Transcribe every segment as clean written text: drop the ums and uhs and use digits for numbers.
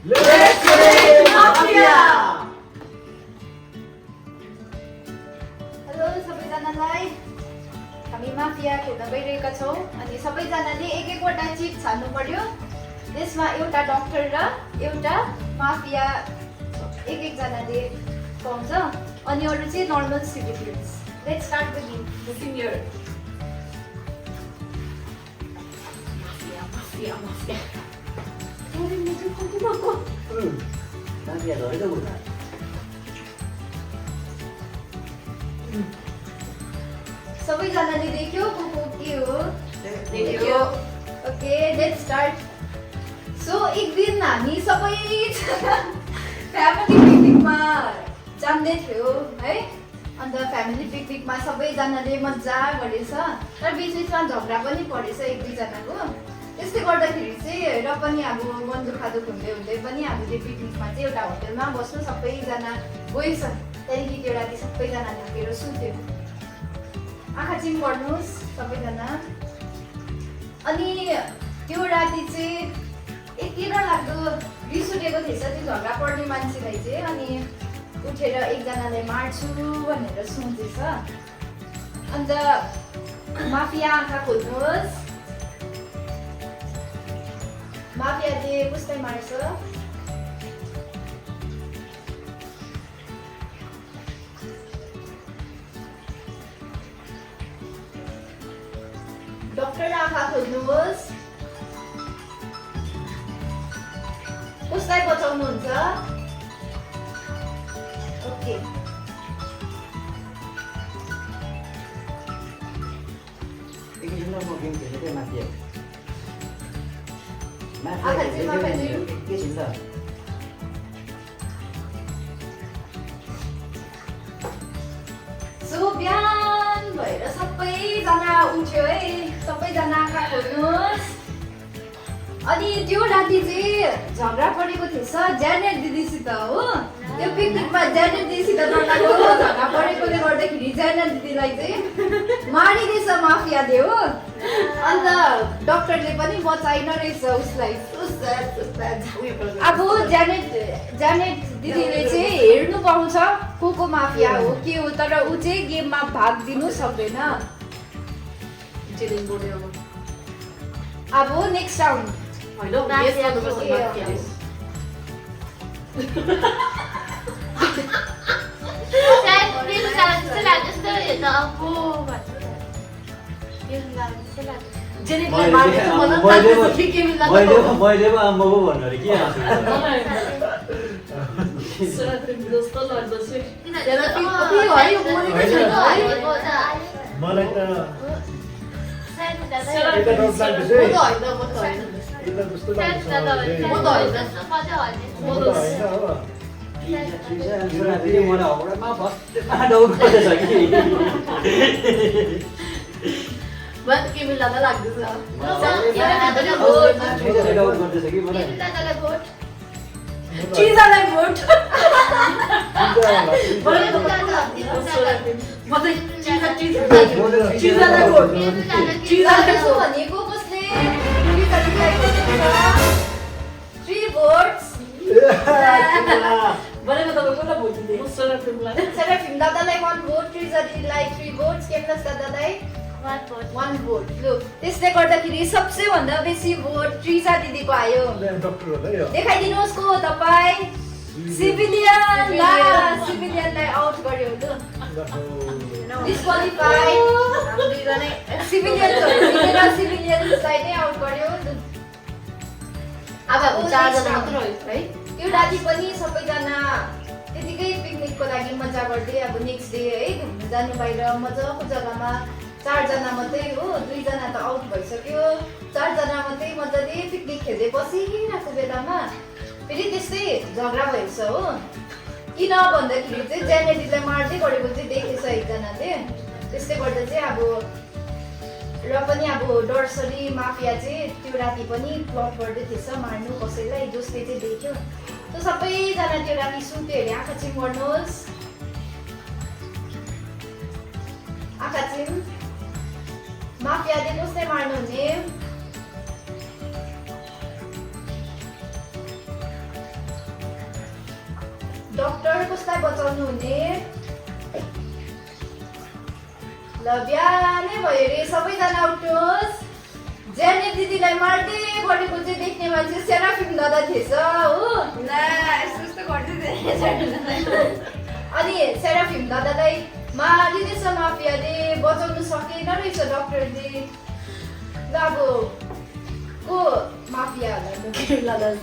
Let's play Mafia! Hello सबैजनालाई हामी mafia खेल्न गइरहेका छौँ अनि सबैजनाले एक एकवटा चिज छान्नु पर्यो त्यसमा एउटा डाक्टर र एउटा माफिया एक एकजनाले पाउँछ अनि अरू चाहिँ normal citizens let's start with the senior Mafia. सबैजनाले देख्यो को के हो देख्यो ओके लेट्स स्टार्ट सो एक दिन हामी सबै फ्यामिली पिकनिकमा जाँदै थियो है अन्त फ्यामिली पिकनिकमा सबैजनाले मजा गरेछ तर बिचमा झगडा पनि परेछ एक दुईजनाको त्यसले गर्दाखेरि चाहिँ र पनि अब मन दुखादुख हुँदै हुँदै पनि हामीले पिकनिकमा चाहिँ एउटा होटेलमा बस्नु सबैजना गएछ त्यहाँदेखि त्यो राति सबैजना ढाकेर सुत्यो आँखा चिम गर्नुहोस् सबैजना अनि त्यो राति चाहिँ यति लाग्दो रिस उठेको थिएछ त्यो झगडा पर्ने मान्छेलाई चाहिँ अनि उठेर एकजनालाई मार्छु भनेर सोचेछ अन्त माफिया आँखा खोल्नुहोस् माफियाले कसलाई मार्छ डाक्टर आँखा खोल्नुहोस् कसलाई बचाउनुहुन्छ ओके एकैछिनमा म गेम खेलेको माफिया एकैछिन त सो बिहान भएर सबैजना उठ्यो है सबैजना आँखा खोल्नुहोस् अनि त्यो राति चाहिँ झगडा परेको थिएछ ज्यानेट दिदीसित हो त्यो पिकनिकमा ज्यानेट दिदीसित झगडा परेकोले गर्दाखेरि ज्यानेट दिदीलाई चाहिँ मारिदिएछ माफियाले हो अन्त डाक्टरले पनि बचाइन रहेछ उसलाई अब ज्यानेट दिदीले चाहिँ हेर्नु पाउँछ को माफिया हो के हो तर ऊ चाहिँ गेममा भाग दिनु सक्दैन अब नेक्स्ट राउन्ड मैले पो आम्मा पो भन्नु अरे के मलाई त मलाई हौडामा भस्टेमा डाउन गर्दैछ कि डाउन गर्दैछ कि मलाई चिजालाई भोट भनेको कसले थ्री भोट्स सेराफिम दादालाई 1 भोट ट्रिजा दिदीलाई 3 भोट्स केमलस दादालाई 1 भोट लु त्यसले गर्दाखेरि सबसे भन्दा बेसी भोट ट्रिजा दिदीको आयो देखाइदिनुहोस् को तपाईँ सिभिलियनलाई आउट गर्यो लु डिस्क्वालिफाई सिभिलियन्सलाई नै आउट गर्यो अब चारजना मात्र रह्यो है त्यो राति पनि सबैजना त्यतिकै पिकनिकको लागि मजा गर्दै अब नेक्स्ट डे है घुम्न जानु बाहिर मजाको जग्गामा 4 जना मात्रै हो 2 जना त आउट भइसक्यो 4 जना मात्रै मजाले पिकनिक खेल्दै बसिरहेको बेलामा फेरि त्यस्तै झगडा भएछ हो किन भन्दाखेरि चाहिँ ज्यानेटलाई मार्दै गरेको चाहिँ देखेछ एकजनाले त्यसले गर्दा चाहिँ अब र पनि अब डरसरी माफिया चाहिँ त्यो राति पनि प्लट गर्दै थिएछ मार्नु कसैलाई जसले चाहिँ देख्यो त्यो सबैजना त्यो राति सुत्यो अरे आँखा चिम गर्नुहोस् आँखा चिम माफियाले कसलाई मार्नुहुने डक्टर कसलाई बचाउनु हुने ल बिहानै भयो रे सबैजना उठ्नुहोस् जेनी दिदीलाई मार्दै गरेको चाहिँ देख्ने मान्छे सेराफिम दादा थिएछ हो अनि सेराफिम दादालाई मारिदिएछ माफियाले बचाउनु सकेन रहेछ डक्टरले ल अब को माफियाहरूलाई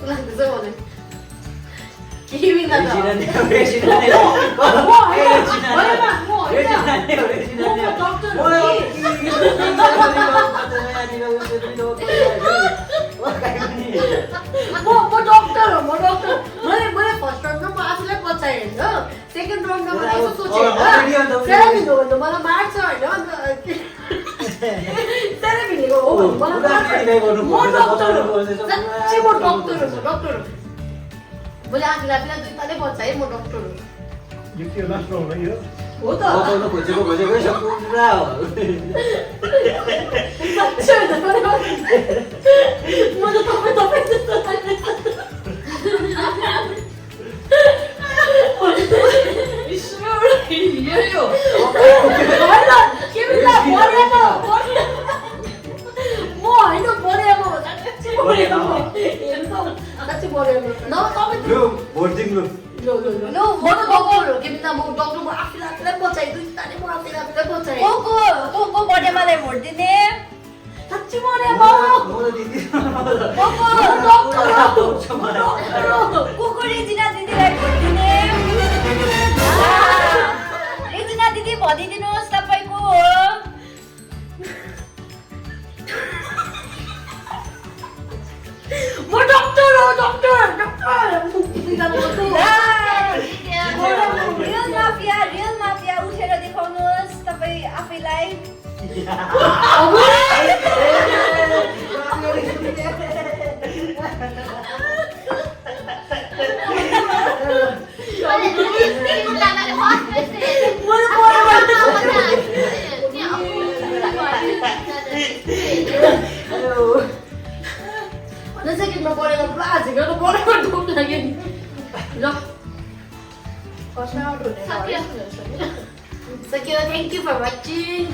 सेकेन्ड राउन्डमा यसो सोचेँ मलाई मार्छ होइन सेराफिमले हो डक्टर मैले आफूलाई आफूलाई दुई तालै बचाएँ म डक्टर हो त बचाउन खोजेको पुरा हो म त तपाईँ जस्तो दिदी भनिदिनुहोस् तपाईँको हो म डक्टर हो डक्टर रियल माफिया उठेर देखाउनुहोस् तपाईँ आफैलाई सेकेन्डमा पढेर पुरा झिकेर पढेको डुब लाग्यो नि ल सकियो थ्याङ्क यू फर वाचिङ